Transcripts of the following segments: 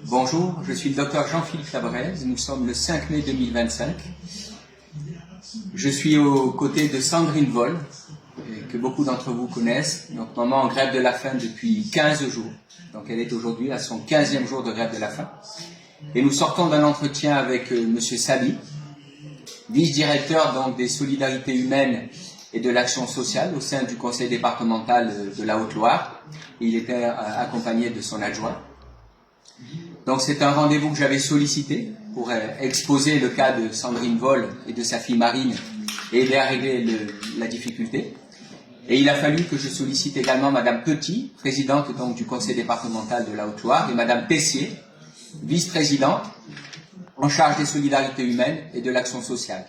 Bonjour, je suis le docteur Jean-Philippe Labrez, nous sommes le 5 mai 2025. Je suis aux côtés de Sandrine Voll, que beaucoup d'entre vous connaissent, donc maman en grève de la faim depuis 15 jours. Donc elle est aujourd'hui à son 15e jour de grève de la faim. Et nous sortons d'un entretien avec Monsieur Sabi, vice-directeur donc des solidarités humaines et de l'action sociale au sein du conseil départemental de la Haute-Loire. Il était accompagné de son adjoint. Donc c'est un rendez-vous que j'avais sollicité pour exposer le cas de Sandrine Voll et de sa fille Marine et aider à régler la difficulté. Et il a fallu que je sollicite également Madame Petit, présidente donc du conseil départemental de la Haute-Loire, et Madame Tessier, vice-présidente en charge des solidarités humaines et de l'action sociale.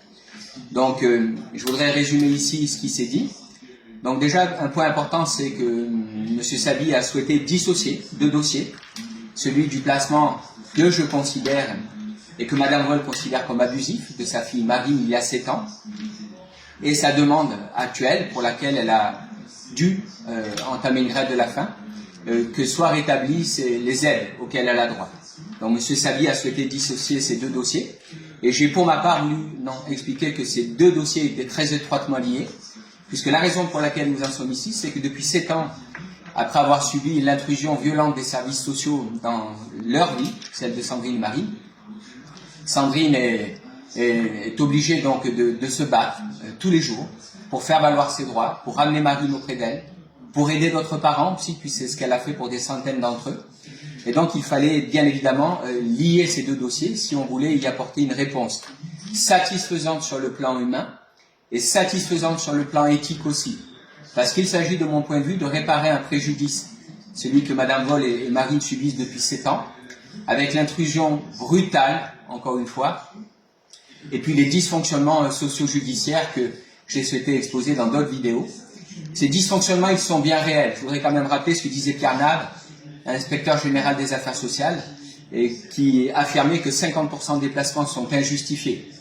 Donc je voudrais résumer ici ce qui s'est dit. Donc déjà un point important, c'est que M. Sabi a souhaité dissocier deux dossiers. Celui du placement que je considère et que Mme Voll considère comme abusif de sa fille Marine il y a 7 ans, et sa demande actuelle pour laquelle elle a dû entamer une grève de la faim, que soient rétablies les aides auxquelles elle a droit. Donc M. Sabi a souhaité dissocier ces deux dossiers, et j'ai pour ma part voulu expliquer que ces deux dossiers étaient très étroitement liés, puisque la raison pour laquelle nous en sommes ici, c'est que depuis 7 ans, après avoir subi l'intrusion violente des services sociaux dans leur vie, celle de Sandrine et Marie, Sandrine est obligée donc de se battre tous les jours pour faire valoir ses droits, pour ramener Marine auprès d'elle, pour aider d'autres parents aussi, puis c'est ce qu'elle a fait pour des centaines d'entre eux. Et donc il fallait bien évidemment lier ces deux dossiers si on voulait y apporter une réponse satisfaisante sur le plan humain et satisfaisante sur le plan éthique aussi. Parce qu'il s'agit, de mon point de vue, de réparer un préjudice, celui que Mme Voll et Marine subissent depuis 7 ans, avec l'intrusion brutale, encore une fois, et puis les dysfonctionnements socio-judiciaires que j'ai souhaité exposer dans d'autres vidéos. Ces dysfonctionnements, ils sont bien réels. Je voudrais quand même rappeler ce que disait Pierre Nave, inspecteur général des affaires sociales, et qui affirmait que 50% des placements sont injustifiés.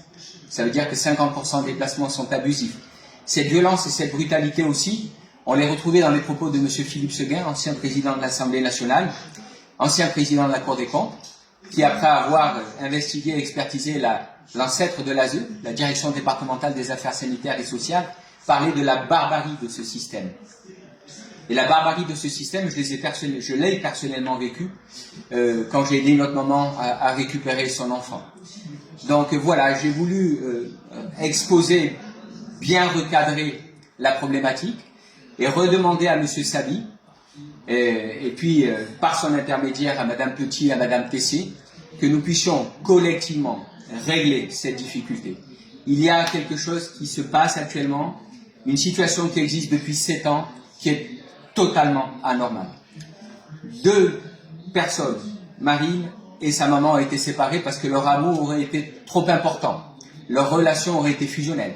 Ça veut dire que 50% des placements sont abusifs. Cette violence et cette brutalité aussi, on les retrouvait dans les propos de M. Philippe Seguin, ancien président de l'Assemblée nationale, ancien président de la Cour des comptes, qui, après avoir investigué et expertisé l'ancêtre de l'ASE, la Direction départementale des affaires sanitaires et sociales, parlait de la barbarie de ce système. Et la barbarie de ce système, je l'ai personnellement vécu quand j'ai aidé notre maman à récupérer son enfant. Donc voilà, j'ai voulu exposer, bien recadrer la problématique et redemander à M. Sabi, et puis par son intermédiaire à Mme Petit et à Mme Tessier, que nous puissions collectivement régler cette difficulté. Il y a quelque chose qui se passe actuellement, une situation qui existe depuis 7 ans, qui est totalement anormale. 2 personnes, Marine et sa maman, ont été séparées parce que leur amour aurait été trop important. Leur relation aurait été fusionnelle.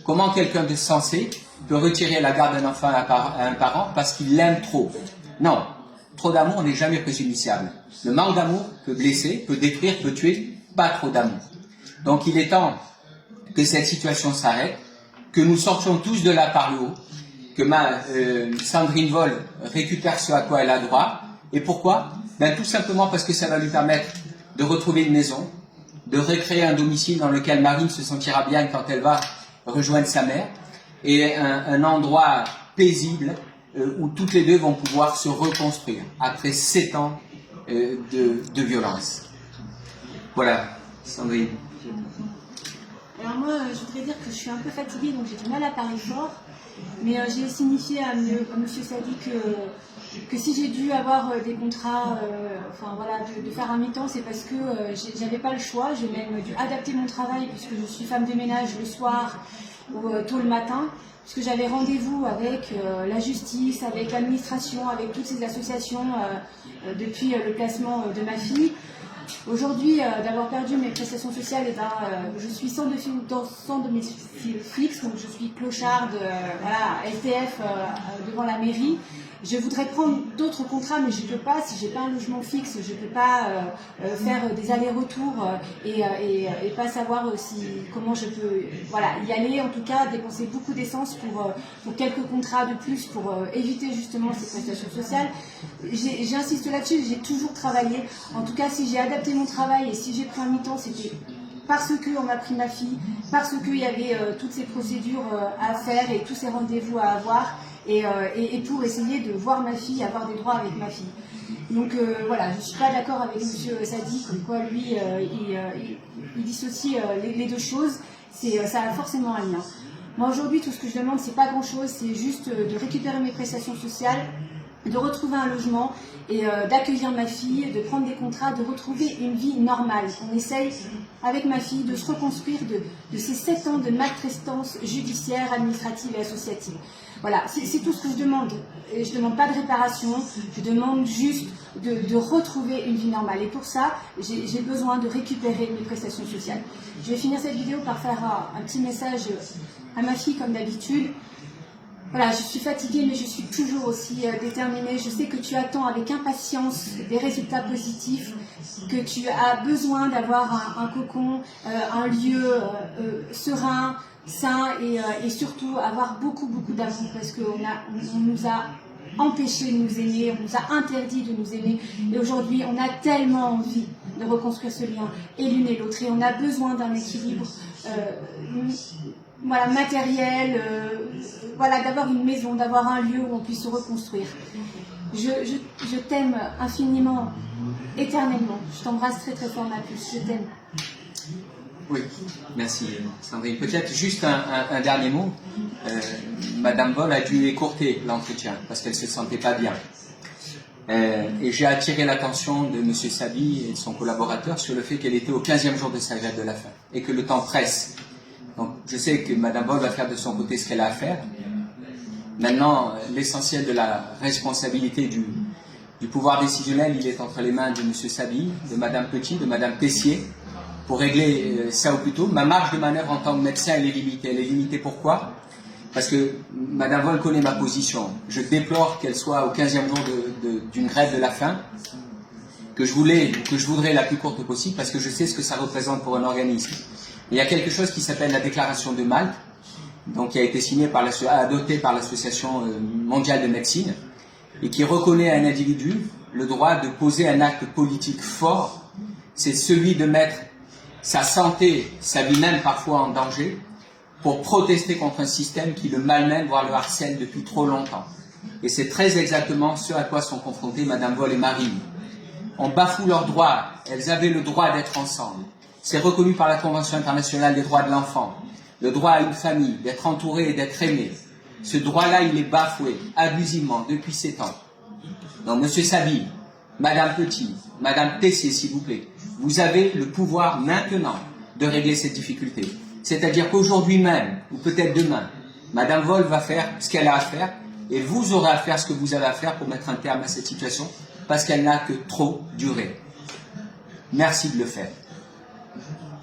Comment quelqu'un de sensé peut retirer la garde d'un enfant à un parent parce qu'il l'aime trop? Non, trop d'amour n'est jamais préjudiciable. Le manque d'amour peut blesser, peut détruire, peut tuer, pas trop d'amour. Donc il est temps que cette situation s'arrête, que nous sortions tous de là par le haut, que Sandrine Voll récupère ce à quoi elle a droit. Et pourquoi? Ben, tout simplement parce que ça va lui permettre de retrouver une maison, de recréer un domicile dans lequel Marine se sentira bien quand elle va rejoindre sa mère, et un endroit paisible où toutes les deux vont pouvoir se reconstruire après 7 ans de violence. Voilà, Sandrine. Alors moi, je voudrais dire que je suis un peu fatiguée, donc j'ai du mal à parler fort, mais j'ai signifié à M. Sabi que si j'ai dû avoir des contrats, enfin voilà, de faire un mi-temps, c'est parce que j'avais pas le choix. J'ai même dû adapter mon travail puisque je suis femme de ménage le soir ou tôt le matin, puisque j'avais rendez-vous avec la justice, avec l'administration, avec toutes ces associations depuis le placement de ma fille. Aujourd'hui, d'avoir perdu mes prestations sociales, je suis sans domicile fixe, donc je suis clocharde, voilà, SDF devant la mairie. Je voudrais prendre d'autres contrats, mais je ne peux pas. Si j'ai pas un logement fixe, je ne peux pas faire des allers-retours et pas savoir comment je peux y aller. En tout cas, dépenser beaucoup d'essence pour quelques contrats de plus pour éviter justement ces prestations sociales. J'insiste là-dessus, j'ai toujours travaillé. En tout cas, si j'ai adapté mon travail et si j'ai pris un mi-temps, c'était parce qu'on m'a pris ma fille, parce qu'il y avait toutes ces procédures à faire et tous ces rendez-vous à avoir, et pour essayer de voir ma fille, avoir des droits avec ma fille. Donc voilà, je ne suis pas d'accord avec M. Sadi, comme quoi lui, il dissocie les deux choses, ça a forcément un lien. Moi aujourd'hui, tout ce que je demande, c'est pas grand-chose, c'est juste de récupérer mes prestations sociales, de retrouver un logement et d'accueillir ma fille, de prendre des contrats, de retrouver une vie normale. On essaye, avec ma fille, de se reconstruire de ces 7 ans de maltraitance judiciaire, administrative et associative. Voilà, c'est tout ce que je demande. Et je ne demande pas de réparation, je demande juste de retrouver une vie normale. Et pour ça, j'ai besoin de récupérer mes prestations sociales. Je vais finir cette vidéo par faire un petit message à ma fille, comme d'habitude. Voilà, je suis fatiguée, mais je suis toujours aussi déterminée. Je sais que tu attends avec impatience des résultats positifs, que tu as besoin d'avoir un cocon, un lieu serein, sain et surtout avoir beaucoup d'amour parce qu'on nous a empêchés de nous aimer, on nous a interdit de nous aimer. Et aujourd'hui, on a tellement envie de reconstruire ce lien, et l'une et l'autre. Et on a besoin d'un équilibre matériel, d'avoir une maison, d'avoir un lieu où on puisse se reconstruire. Je t'aime infiniment, éternellement. Je t'embrasse très fort, ma puce. Je t'aime. Oui, merci Sandrine. Peut-être juste un dernier mot. Madame Vol a dû écourter l'entretien parce qu'elle ne se sentait pas bien. Et j'ai attiré l'attention de M. Sabi et de son collaborateur sur le fait qu'elle était au 15e jour de sa grève de la faim et que le temps presse. Donc je sais que Madame Vol va faire de son côté ce qu'elle a à faire. Maintenant, l'essentiel de la responsabilité du pouvoir décisionnel, il est entre les mains de M. Sabi, de Madame Petit, de Madame Tessier, pour régler ça au plus tôt. Ma marge de manœuvre en tant que médecin, elle est limitée. Elle est limitée pourquoi ? Parce que Madame Vol connaît ma position. Je déplore qu'elle soit au 15e jour d'une grève de la faim, que je voudrais la plus courte possible, parce que je sais ce que ça représente pour un organisme. Il y a quelque chose qui s'appelle la déclaration de Malte, donc qui a été signée adoptée par l'Association mondiale de médecine, et qui reconnaît à un individu le droit de poser un acte politique fort, c'est celui de mettre sa santé, sa vie même parfois en danger, pour protester contre un système qui le malmène, voire le harcèle depuis trop longtemps. Et c'est très exactement ce à quoi sont confrontés Madame Vol et Marine. On bafoue leurs droits, elles avaient le droit d'être ensemble. C'est reconnu par la Convention internationale des droits de l'enfant, le droit à une famille, d'être entouré et d'être aimé. Ce droit-là, il est bafoué, abusivement, depuis 7 ans. Donc, Monsieur Sabi, Madame Petit, Madame Tessier, s'il vous plaît, vous avez le pouvoir maintenant de régler cette difficulté. C'est-à-dire qu'aujourd'hui même, ou peut-être demain, Madame Vol va faire ce qu'elle a à faire, et vous aurez à faire ce que vous avez à faire pour mettre un terme à cette situation, parce qu'elle n'a que trop duré. Merci de le faire.